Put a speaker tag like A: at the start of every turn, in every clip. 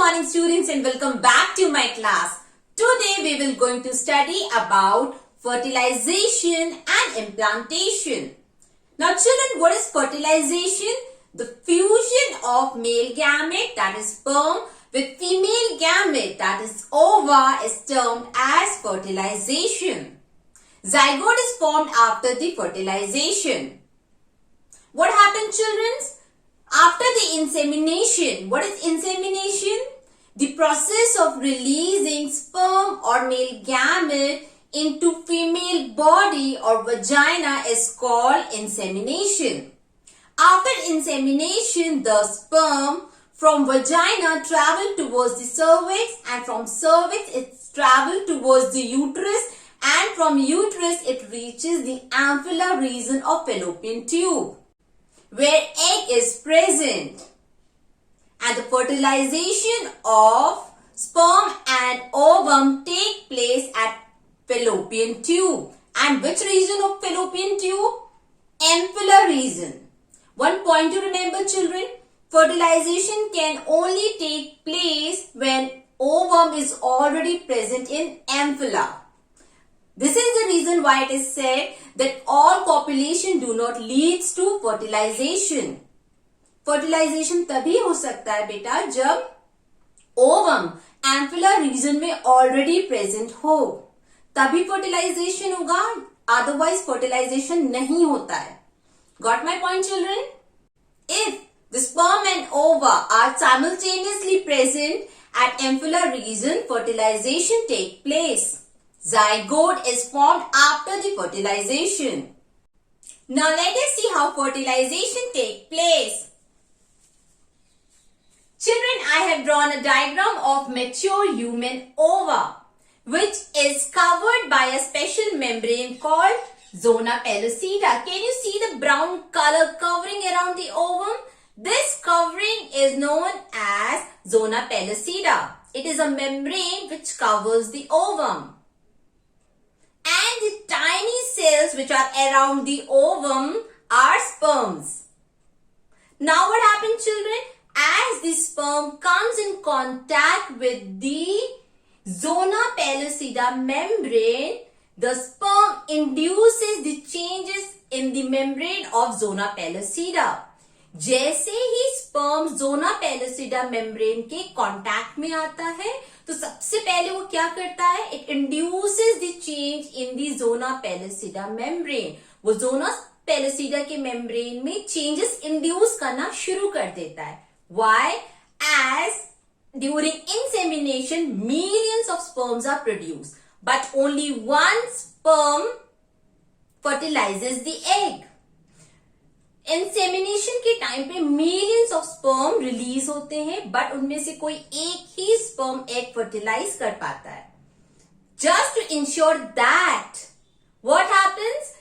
A: morning students and welcome back to my class. Today we will going to study about fertilization and implantation. Now children, what is fertilization? The fusion of male gamete, that is sperm, with female gamete, that is ova, is termed as fertilization. Zygote is formed after the fertilization. What happened, children? After the insemination, what is insemination? The process of releasing sperm or male gamete into female body or vagina is called insemination. After insemination, the sperm from vagina travel towards the cervix, and from cervix it travel towards the uterus, and from uterus it reaches the amphilar region of fallopian tube, where egg is present, and the fertilization of sperm and ovum take place at fallopian tube. And which region of fallopian tube? Amphilar region. One point to remember, children, fertilization can only take place when ovum is already present in amphila. This is the reason why it is said that all copulation do not leads to fertilization. Fertilization तभी हो सकता है बेटा जब ovum amphilar region में already present हो, तभी fertilization होगा, otherwise fertilization नहीं होता है. Got my point, children? If the sperm and ova are simultaneously present at amphilar region, fertilization take place. Zygote is formed after the fertilization. Now let us see how fertilization takes place. Children, I have drawn a diagram of mature human ova, which is covered by a special membrane called zona pellucida. Can you see the brown color covering around the ovum? This covering is known as zona pellucida. It is a membrane which covers the ovum. And the tiny cells which are around the ovum are sperms. Now what happens, children? As the sperm comes in contact with the zona pellucida membrane, the sperm induces the changes in the membrane of zona pellucida. जैसे ही sperm zona pellucida membrane के contact में आता है, तो सबसे पहले वो क्या करता है? It induces the change in the zona pellucida membrane. वो zona pellucida के membrane में changes induce करना शुरू कर देता है. Why? As during insemination, millions of sperms are produced, but only one sperm fertilizes the egg. Insemination के time पे मिलियंस ऑफ स्पर्म रिलीज होते हैं, बट उनमें से कोई एक ही स्पर्म एग फर्टिलाइज कर पाता है. Just to ensure that what happens,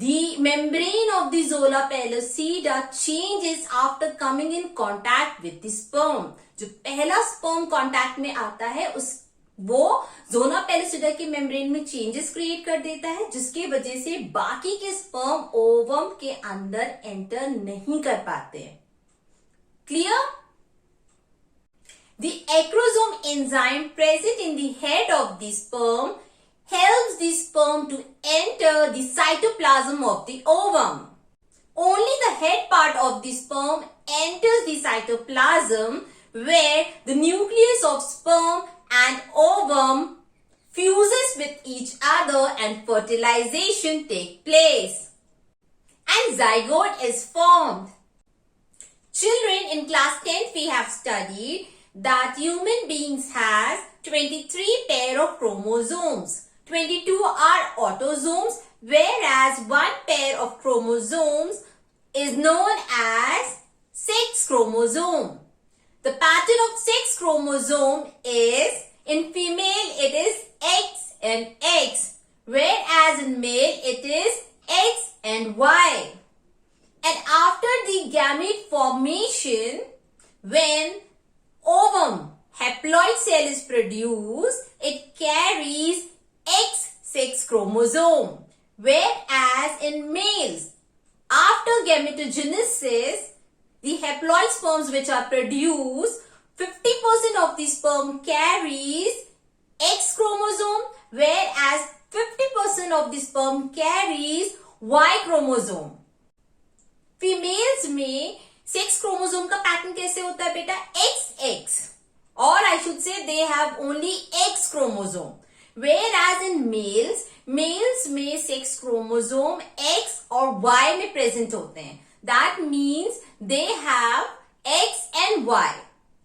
A: the membrane of the zona pellucida changes after coming in contact with the sperm. जो पहला स्पर्म कांटेक्ट में आता है वो ज़ोना पेलुसिडा के मेम्ब्रेन में चेंजेस क्रिएट कर देता है, जिसके वजह से बाकी के स्पर्म ओवम के अंदर एंटर नहीं कर पाते. Clear? The acrosome enzyme present in the head of the sperm helps the sperm to enter the cytoplasm of the ovum. Only the head part of the sperm enters the cytoplasm, where the nucleus of sperm and ovum fuses with each other and fertilization takes place. And zygote is formed. Children, in class 10th we have studied that human beings has 23 pair of chromosomes. 22 are autosomes, whereas one pair of chromosomes is known as sex chromosome. The pattern of sex chromosome is, in female it is X and X, whereas in male it is X and Y. And after the gamete formation, when ovum haploid cell is produced, it carries X sex chromosome, whereas in males, after gametogenesis, the haploid sperms which are produced 50% of the sperm carries X chromosome, whereas 50% of the sperm carries Y chromosome. Females में sex chromosome का pattern कैसे होता है बेटा? XX, और I should say they have only X chromosome, whereas in males में sex chromosome X और Y में प्रेजेंट होते हैं. That means they have X and Y,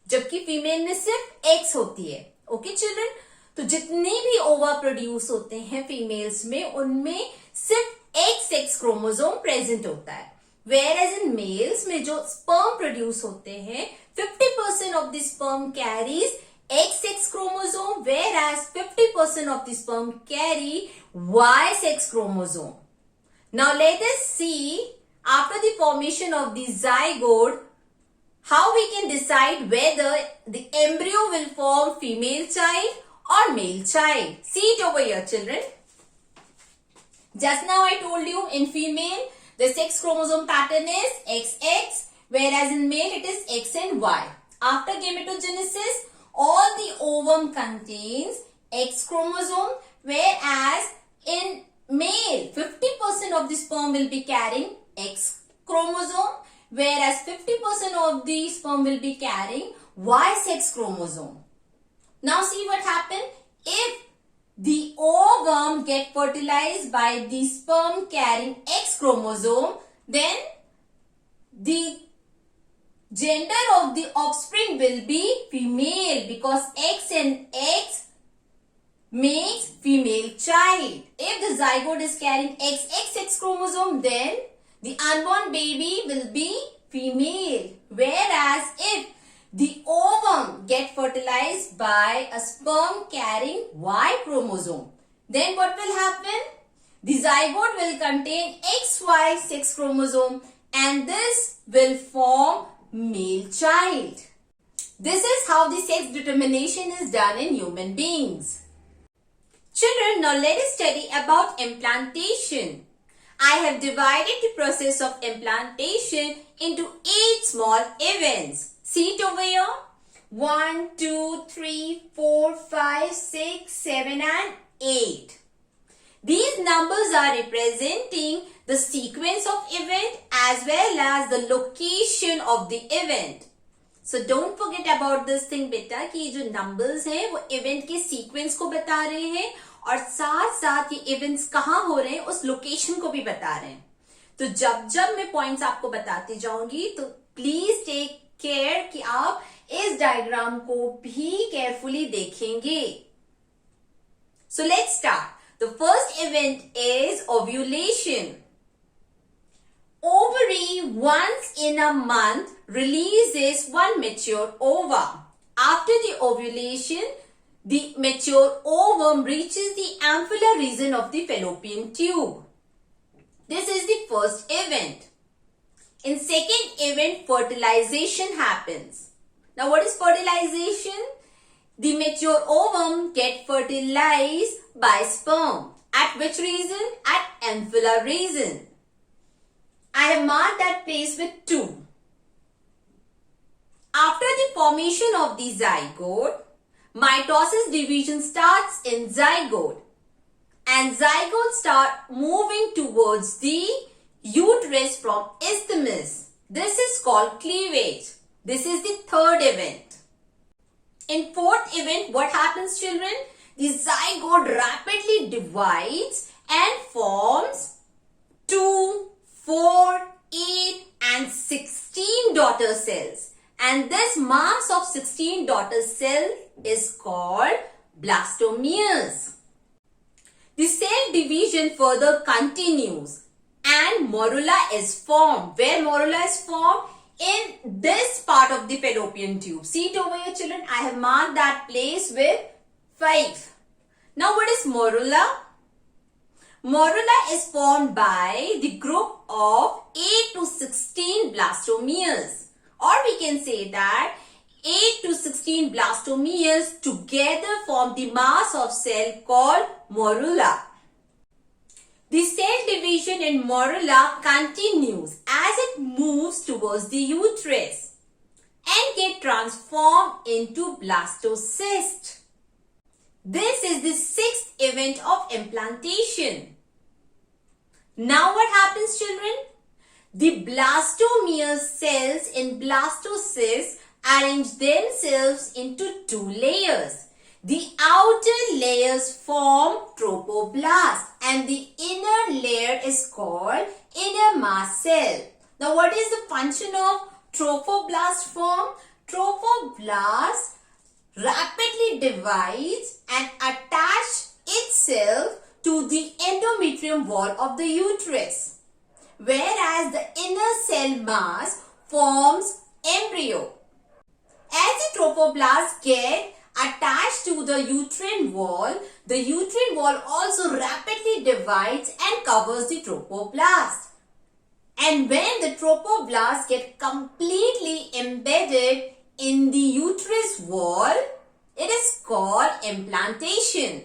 A: जबकि फीमेल में सिर्फ X होती है. ओके चिल्ड्रन, तो जितने भी ओवा प्रोड्यूस होते हैं फीमेल्स में, उनमें सिर्फ XX क्रोमोसोम प्रेजेंट होता है. Whereas in males में जो sperm प्रोड्यूस होते हैं, 50% of the sperm carries XX chromosome, whereas 50% of the sperm carry Y sex chromosome. Now let us see, after the formation of the zygote, how we can decide whether the embryo will form female child or male child. See it over here, children. Just now I told you, in female the sex chromosome pattern is XX, whereas in male it is X and Y. After gametogenesis, all the ovum contains X chromosome, whereas in male 50% of the sperm will be carrying X chromosome, whereas 50% of the sperm will be carrying Y sex chromosome. Now see what happened. If the ovum get fertilized by the sperm carrying X chromosome, then the gender of the offspring will be female, because X and X makes female child. If the zygote is carrying XX chromosome, then the unborn baby will be female. Whereas if the ovum get fertilized by a sperm carrying Y chromosome, then what will happen? The zygote will contain XY sex chromosome, and this will form male child. This is how the sex determination is done in human beings. Children, now let us study about implantation. I have divided the process of implantation into 8 small events. See it over here. 1, 2, 3, 4, 5, 6, 7 and 8. These numbers are representing the sequence of event as well as the location of the event. So don't forget about this thing beta, कि ये जो numbers हैं वो event के sequence को बता रहे हैं, और साथ साथ ये events कहाँ हो रहे हैं उस location को भी बता रहे हैं. तो जब जब मैं points आपको बताती जाऊंगी, तो please take care कि आप इस डायग्राम को भी केयरफुली देखेंगे. So let's start. The first event is ovulation. Ovary once in a month releases one mature ova. After the ovulation, the mature ovum reaches the amphilar region of the fallopian tube. This is the first event. In second event, fertilization happens. Now what is fertilization? The mature ovum get fertilized by sperm. At which region? At amphilar region. I have marked that place with 2. After the formation of the zygote, mitosis division starts in zygote, and zygote start moving towards the uterus from isthmus. This is called cleavage. This is the third event. In fourth event, what happens, children? The zygote rapidly divides and forms 2, 4, 8 and 16 daughter cells. And this mass of 16 daughter cells is called blastomeres. The cell division further continues and morula is formed. Where morula is formed? In this part of the fallopian tube. See it over here, children. I have marked that place with 5. Now what is morula? Morula is formed by the group of 8 to 16 blastomeres. Or we can say that 8 to 16 blastomeres together form the mass of cell called morula. The cell division in morula continues as it moves towards the uterus. and get transformed into blastocyst. This is the sixth event of implantation. Now what happens, children? The blastomere cells in blastocyst arrange themselves into two layers. The outer layers form trophoblast and the inner layer is called inner mass cell. Now what is the function of trophoblast form? Trophoblast rapidly divides and attaches itself to the endometrium wall of the uterus, whereas the inner cell mass forms embryo. As the trophoblast get attached to the uterine wall also rapidly divides and covers the trophoblast. And when the trophoblast get completely embedded in the uterus wall, it is called implantation.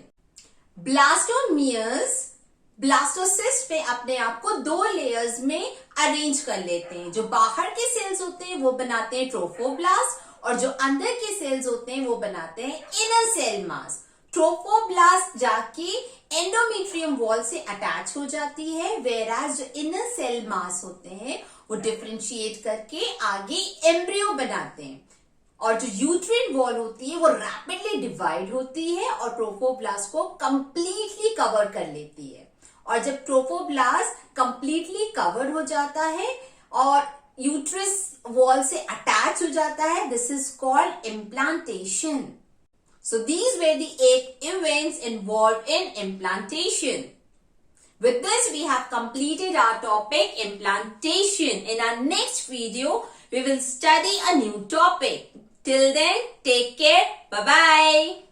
A: Blastomeres blastocyst पे अपने आप को दो layers में arrange कर लेते हैं. जो बाहर के सेल्स होते हैं वो बनाते हैं ट्रोफोब्लास्ट और जो अंदर के सेल्स होते हैं वो बनाते हैं इनर सेल मास. ट्रोफोब्लास्ट जाके एंडोमेट्रियम वॉल से अटैच हो जाती है, वेराज जो इनर सेल मास होते हैं वो डिफरेंशिएट करके आगे एम्ब्रियो बनाते हैं और जो यूट्रिन वॉल होती है वो रैपिडली डिवाइड होती है और ट्रोफोब्लास्ट को कंप्लीटली कवर कर लेती है. और जब ट्रोफोब्लास्ट कंप्लीटली कवर हो जाता है और यूट्रस वॉल से अटैच हो जाता है, this is called implantation. So these were the 8 events involved in implantation. With this, we have completed our topic implantation. In our next video, we will study a new topic. Till then, take care. Bye-bye.